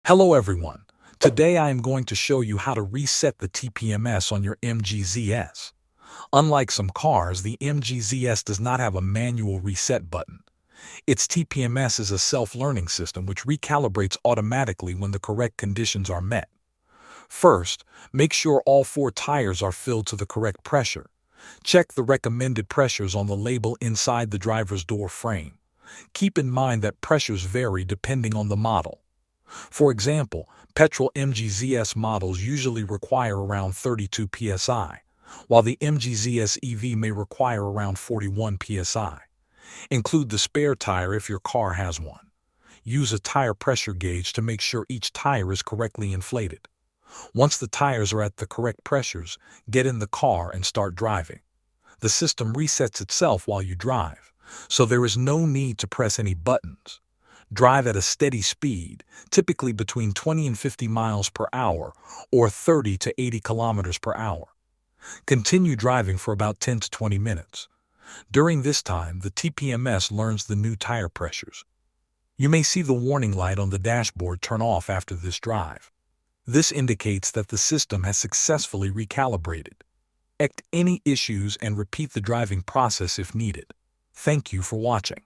Hello everyone. Today I am going to show you how to reset the TPMS on your MGZS. Unlike some cars, the MGZS does not have a manual reset button. Its TPMS is a self-learning system which recalibrates automatically when the correct conditions are met. First, make sure all 4 tires are filled to the correct pressure. Check the recommended pressures on the label inside the driver's door frame. Keep in mind that pressures vary depending on the model. For example, petrol MGZS models usually require around 32 psi, while the MGZS EV may require around 41 psi. Include the spare tire if your car has one. Use a tire pressure gauge to make sure each tire is correctly inflated. Once the tires are at the correct pressures, get in the car and start driving. The system resets itself while you drive, so there is no need to press any buttons. Drive at a steady speed, typically between 20 and 50 miles per hour or 30 to 80 kilometers per hour. Continue driving for about 10 to 20 minutes. During this time, the TPMS learns the new tire pressures. You may see the warning light on the dashboard turn off after this drive. This indicates that the system has successfully recalibrated. Check any issues and repeat the driving process if needed. Thank you for watching.